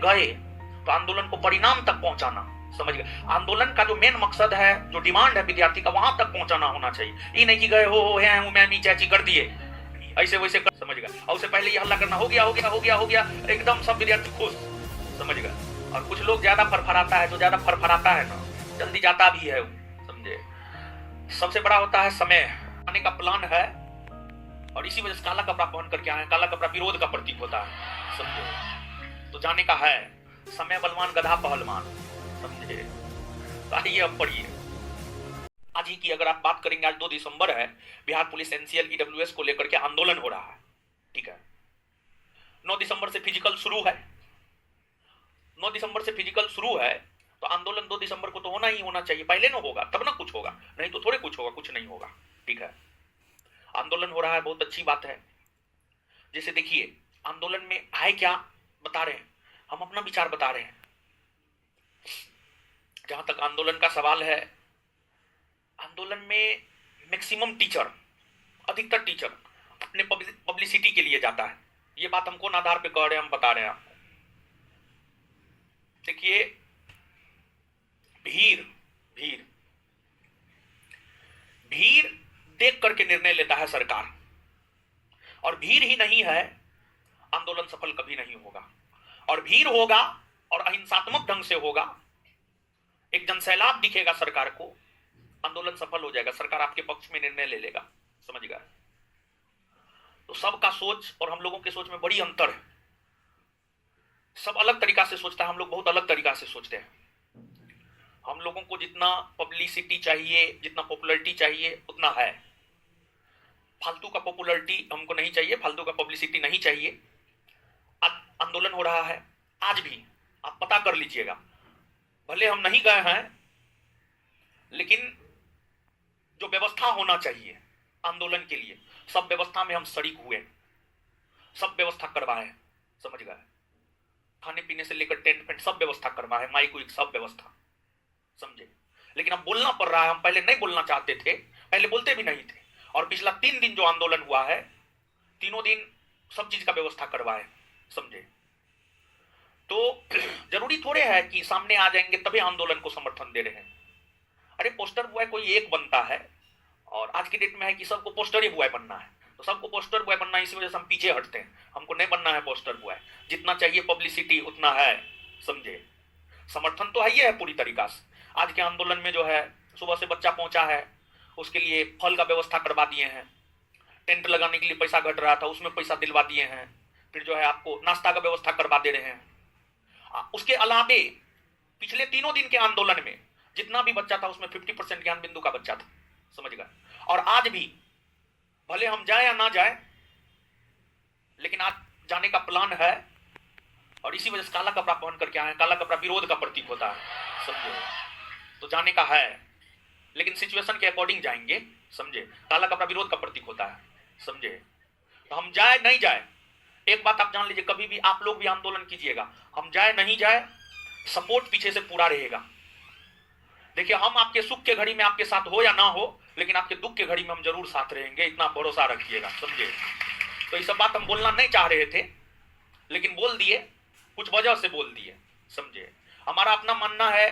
में गए तो आंदोलन को परिणाम तक पहुंचाना, समझ गए। आंदोलन का जो मेन मकसद है, जो डिमांड है विद्यार्थी का, वहां तक पहुंचाना होना चाहिए। ये नहीं कि गए हो है मैं नीचे कर दिए ऐसे वैसे कर, समझ गए। और उससे पहले ये हल्ला करना, हो गया हो गया हो गया हो गया, एकदम सब विद्यार्थी खुश, समझ गए। और कुछ लोग ज्यादा फरफराता है, जो ज्यादा फरफराता है ना जल्दी जाता भी है, समझे। सबसे बड़ा होता है समय, आने का प्लान है, और इसी वजह से काला कपड़ा पहन करके आए। काला कपड़ा विरोध का प्रतीक होता है, समझे। तो जाने का है, समय बलवान गधा पहलवान, समझे। तो आइए अब पढ़िए आज ही की अगर आप बात करेंगे, आज 2 दिसंबर है, बिहार पुलिस एनसीएल ईडब्ल्यूएस को लेकर के आंदोलन हो रहा है, ठीक है। 9 दिसंबर से फिजिकल शुरू है, 9 दिसंबर से फिजिकल शुरू है, तो आंदोलन 2 दिसंबर को तो होना ही होना चाहिए। पहले ना होगा तब ना कुछ होगा, नहीं तो थोड़े कुछ होगा, कुछ नहीं होगा, ठीक है। आंदोलन हो रहा है, बहुत अच्छी बात है। जैसे देखिए आंदोलन में आए क्या बता रहे हैं, हम अपना विचार बता रहे हैं। जहां तक आंदोलन का सवाल है, आंदोलन में मैक्सिमम टीचर, अधिकतर टीचर अपने पब्लिसिटी के लिए जाता है। ये बात हम कौन आधार पे कह रहे हैं, हम बता रहे हैं आपको। देखिए भीड़ भीड़ भीड़ देख करके निर्णय लेता है सरकार, और भीड़ ही नहीं है आंदोलन सफल कभी नहीं होगा। और भीड़ होगा और अहिंसात्मक ढंग से होगा, एक जनसैलाब दिखेगा सरकार को, आंदोलन सफल हो जाएगा, सरकार आपके पक्ष में निर्णय ले लेगा, समझ गए। तो सबका सोच और हम लोगों के सोच में बड़ी अंतर है। सब अलग तरीका से सोचता है, हम लोग बहुत अलग तरीका से सोचते हैं। हम लोगों को जितना पब्लिसिटी चाहिए, जितना पॉपुलैरिटी चाहिए उतना है। फालतू का पॉपुलैरिटी हमको नहीं चाहिए, फालतू का पब्लिसिटी नहीं चाहिए। आंदोलन हो रहा है आज भी, आप पता कर लीजिएगा। भले हम नहीं गए हैं, लेकिन जो व्यवस्था होना चाहिए आंदोलन के लिए, सब व्यवस्था में हम शरीक हुए, सब व्यवस्था करवाए, समझ गए। खाने पीने से लेकर टेंट पेंट सब व्यवस्था करवाए, माइक वाइक सब व्यवस्था, समझे। लेकिन अब बोलना पड़ रहा है, हम पहले नहीं बोलना चाहते थे, पहले बोलते भी नहीं थे। और पिछला 3 दिन जो आंदोलन हुआ है, तीनों दिन सब चीज का व्यवस्था करवाए, समझे। तो जरूरी थोड़े है कि सामने आ जाएंगे तभी आंदोलन को समर्थन दे रहे हैं। अरे पोस्टर बॉय कोई एक बनता है, और आज की डेट में है कि सबको पोस्टर ही बॉय बनना है, तो सबको पोस्टर बॉय बनना है, इसी वजह से हम पीछे हटते हैं। हमको नहीं बनना है पोस्टर बॉय, जितना चाहिए पब्लिसिटी उतना है, समझे। समर्थन तो है ही है पूरी तरीका से। आज के आंदोलन में जो है, सुबह से बच्चा पहुंचा है, उसके लिए फल का व्यवस्था करवा दिए हैं, टेंट लगाने के लिए पैसा घट रहा था उसमें पैसा दिलवा दिए हैं, फिर जो है आपको नाश्ता का व्यवस्था करवा दे रहे हैं। उसके अलावे पिछले 3 दिन के आंदोलन में जितना भी बच्चा था उसमें 50% ज्ञान बिंदु का बच्चा था, समझ गए। और आज भी भले हम जाए या ना जाए, लेकिन आज जाने का प्लान है, और इसी वजह से काला कपड़ा पहन करके आए। काला कपड़ा विरोध का प्रतीक होता है, समझे। तो जाने का है, लेकिन सिचुएशन के अकॉर्डिंग जाएंगे, समझे। काला कपड़ा विरोध का प्रतीक होता है, समझे। तो हम जाए नहीं जाए, एक बात आप जान लीजिए, कभी भी आप लोग भी आंदोलन कीजिएगा, हम जाए नहीं जाए, सपोर्ट पीछे से पूरा रहेगा। देखिए हम आपके सुख के घड़ी में आपके साथ हो या ना हो, लेकिन आपके दुख के घड़ी में हम जरूर साथ रहेंगे, इतना भरोसा रखिएगा, समझे। तो ये सब बात हम बोलना नहीं चाह रहे थे, लेकिन बोल दिए, कुछ वजह से बोल दिए, समझे। हमारा अपना मानना है,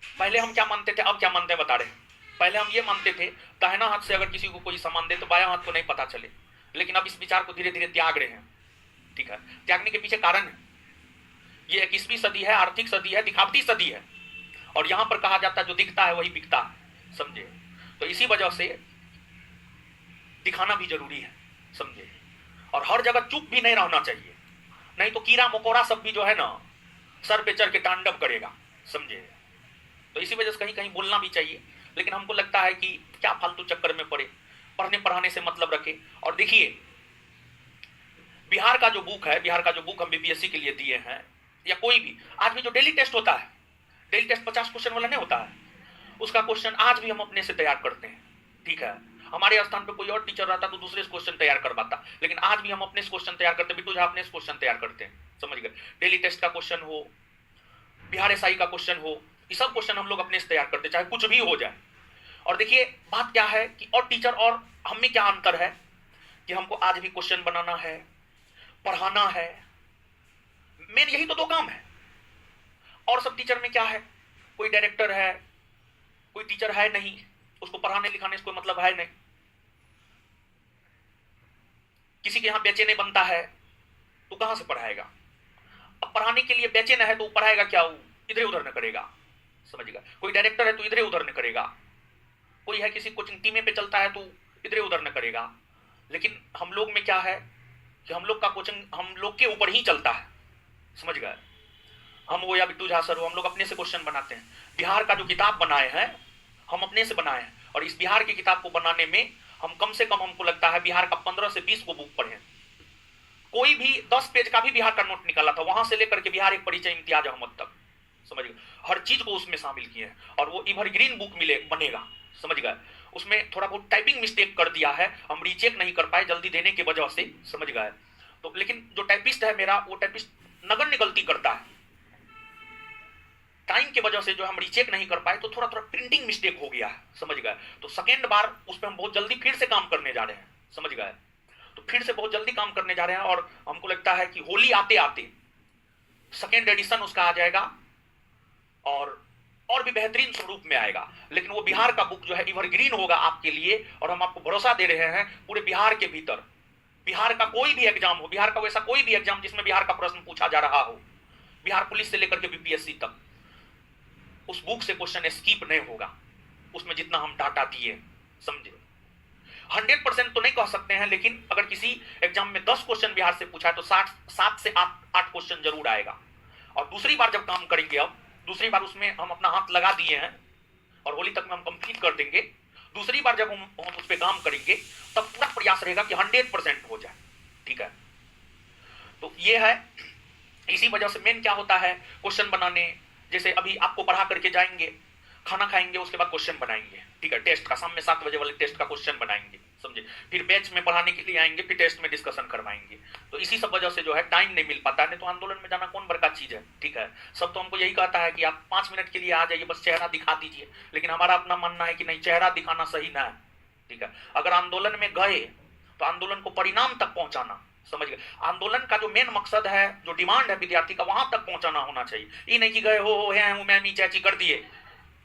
पहले हम क्या मानते थे अब क्या मानते हैं बता रहे हैं। पहले हम ये मानते थे दाहिना हाथ से अगर किसी को कोई सामान दे तो बायां हाथ को नहीं पता चले, लेकिन अब इस विचार को धीरे धीरे त्याग रहे हैं, ठीक है। त्यागने के पीछे कारण है, ये 21वीं सदी है, आर्थिक सदी है, दिखावटी सदी है, और यहां पर कहा जाता है जो दिखता है वही बिकता है, समझे। तो इसी वजह से दिखाना भी जरूरी है, समझे। और हर जगह चुप भी नहीं रहना चाहिए, नहीं तो कीड़ा मकोड़ा सब भी जो है ना सर पे चढ़ के तांडव करेगा, समझे। तो इसी वजह से कहीं कहीं बोलना भी चाहिए, लेकिन हमको लगता है कि क्या फालतू चक्कर में पड़े, पढ़ने पढ़ाने से मतलब रखे। और देखिए बिहार का जो बुक है, बिहार का जो बुक हम बीपीएससी के लिए दिए हैं, या कोई भी आज भी जो डेली टेस्ट होता है, डेली टेस्ट 50 क्वेश्चन वाला नहीं होता है, उसका क्वेश्चन आज भी हम अपने से तैयार करते हैं, ठीक है। हमारे स्थान पे कोई और टीचर रहता तो दूसरे क्वेश्चन तैयार करवाता, लेकिन आज भी हम अपने क्वेश्चन तैयार करते, बिट्टू झा अपने क्वेश्चन तैयार करते हैं, समझ गए। डेली टेस्ट का क्वेश्चन हो, बिहार एसआई का क्वेश्चन हो, ये सब क्वेश्चन हम लोग अपने से तैयार करते, चाहे कुछ भी हो जाए। और देखिए बात क्या है कि और टीचर और हम में क्या अंतर है कि हमको आज भी क्वेश्चन बनाना है, पढ़ाना है, मेन यही तो दो काम है। और सब टीचर में क्या है, कोई डायरेक्टर है, कोई टीचर है नहीं, उसको पढ़ाने लिखाने से कोई मतलब है नहीं। किसी के यहां बेचे नहीं बनता है तो कहां से पढ़ाएगा? अब पढ़ाने के लिए बेचे न है तो पढ़ाएगा क्या? वो इधर उधर न करेगा, समझिएगा। कोई डायरेक्टर है तो इधर उधर न करेगा, कोई है किसी कोचिंग टीम पे चलता है तो इधर उधर न करेगा। लेकिन हम लोग में क्या है कि हम लोग का कोचिंग हम लोग के ऊपर ही चलता है, समझ गए। हम वो या बिट्टू झा सर हो, हम लोग अपने से क्वेश्चन बनाते हैं। बिहार का जो किताब बनाए हैं हम अपने से बनाए हैं, और इस बिहार की किताब को बनाने में हम कम से कम, हमको लगता है बिहार का 15 से 20 को बुक पढ़े। कोई भी 10 पेज का भी बिहार का नोट निकाला था, वहां से लेकर के बिहार एक परिचय इम्तियाज अहमद तक, समझ गए, हर चीज को उसमें शामिल किए हैं। और वो एवरग्रीन बुक मिले बनेगा, समझ गए। उसमें थोड़ा बहुत टाइपिंग मिस्टेक कर दिया है, हम रीचेक नहीं कर पाए जल्दी देने की वजह से, समझ गए। तो लेकिन जो टाइपिस्ट है मेरा, वो टाइपिस्ट नगण्य गलती करता है, टाइम की वजह से जो हम रीचेक नहीं कर पाए, तो थोड़ा थोड़ा प्रिंटिंग मिस्टेक हो गया है, समझ गए। तो सेकेंड बार उस पर हम बहुत जल्दी फिर से काम करने जा रहे हैं, समझ गए। तो फिर से बहुत जल्दी काम करने जा रहे हैं, और हमको लगता है कि होली आते आते सेकेंड एडिशन उसका आ जाएगा, और भी बेहतरीन स्वरूप में आएगा। लेकिन वो बिहार का बुक जो है एवरग्रीन होगा आपके लिए, और हम आपको भरोसा दे रहे हैं पूरे बिहार के भीतर, बिहार का कोई भी एग्जाम हो, बिहार का वैसा कोई भी एग्जाम जिसमें बिहार का प्रश्न पूछा जा रहा हो, बिहार पुलिस से लेकर के बीपीएससी तक, उस बुक से क्वेश्चन स्किप नहीं होगा, उसमें जितना हम डाटा दिए, समझे। 100% तो नहीं कह सकते हैं, लेकिन अगर किसी एग्जाम में 10 क्वेश्चन बिहार से पूछा है तो 7 से 8 क्वेश्चन जरूर आएगा। और दूसरी बार जब काम करेंगे, अब दूसरी बार उसमें हम अपना हाथ लगा दिए हैं, और होली तक में हम कंप्लीट कर देंगे। दूसरी बार जब हम उस पर काम करेंगे, तब पूरा प्रयास रहेगा कि 100% हो जाए, ठीक है। तो ये है, इसी वजह से मेन क्या होता है, क्वेश्चन बनाने, जैसे अभी आपको पढ़ा करके जाएंगे, खाना खाएंगे, उसके बाद क्वेश्चन बनाएंगे, ठीक है। टेस्ट का शाम में 7 बजे वाले टेस्ट का क्वेश्चन बनाएंगे, समझे। फिर बैच में पढ़ाने के लिए आएंगे, फिर टेस्ट में डिस्कशन करवाएंगे। तो इसी सब वजह से जो है टाइम नहीं मिल पाता है। नहीं तो आंदोलन में जाना कौन बड़का चीज है, ठीक है। सब तो हमको यही कहता है कि आप 5 मिनट के लिए आ जाइए, बस चेहरा दिखा दीजिए। लेकिन हमारा अपना मानना है कि नहीं, चेहरा दिखाना सही ना है, ठीक है। अगर आंदोलन में गए तो आंदोलन को परिणाम तक पहुंचाना, समझ गए। आंदोलन का जो मेन मकसद है, जो डिमांड है विद्यार्थी का, वहां तक पहुंचाना होना चाहिए। ये नहीं कि गए हो है मैं नीचे चाची कर दिए,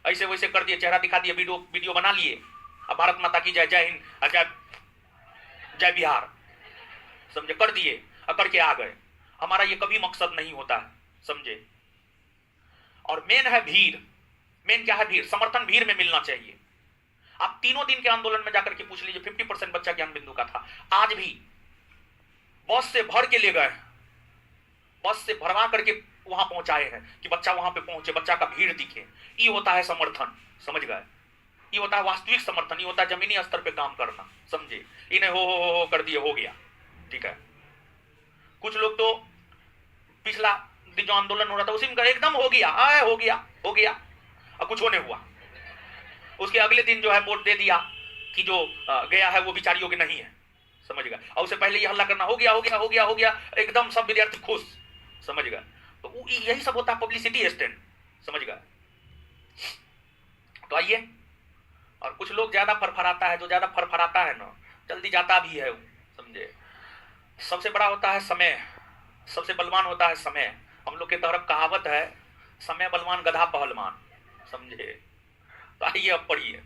ऐसे वैसे कर दिए, चेहरा दिखा दिए, वीडियो बना लिए, अब भारत माता की जय, जय हिंद, जय बिहार, समझे, कर दिए और करके आ गए। हमारा ये कभी मकसद नहीं होता है, समझे। और मेन है भीड़। मेन क्या है? भीड़। समर्थन भीड़ में मिलना चाहिए। आप 3 दिन के आंदोलन में जाकर के पूछ लीजिए, 50% बच्चा ज्ञान बिंदु का था। आज भी बस से भर के ले गए, बस से भरवा करके वहां पहुंचाए हैं कि बच्चा वहां पे पहुंचे, बच्चा का भीड़ दिखे। ये होता है समर्थन, समझ गए। ये होता है वास्तविक समर्थन, ये होता है जमीनी स्तर पे काम करना, समझे। इन्हें हो कर दिए, हो गया, ठीक है। कुछ लोग तो पिछला जो आंदोलन हो रहा था उसी में एकदम हो गया, हो गया, हो गया, और कुछ होने हुआ। उसके अगले दिन जो है वोट दे दिया कि जो गया है वो बिचारी योग्य नहीं है, समझ गए। और उससे पहले ये हल्ला करना, हो गया, हो गया, हो गया, हो गया, एकदम सब विद्यार्थी खुश, समझ गए। तो यही सब होता है पब्लिसिटी स्टैंड, समझ गए। तो आइए, और कुछ लोग ज्यादा फरफराता है, जो ज्यादा फरफराता है ना, जल्दी जाता भी है, समझे। सबसे बड़ा होता है समय, सबसे बलवान होता है समय। हम लोग के तरफ कहावत है, समय बलवान गधा पहलवान, समझे। तो आइए अब पढ़िए।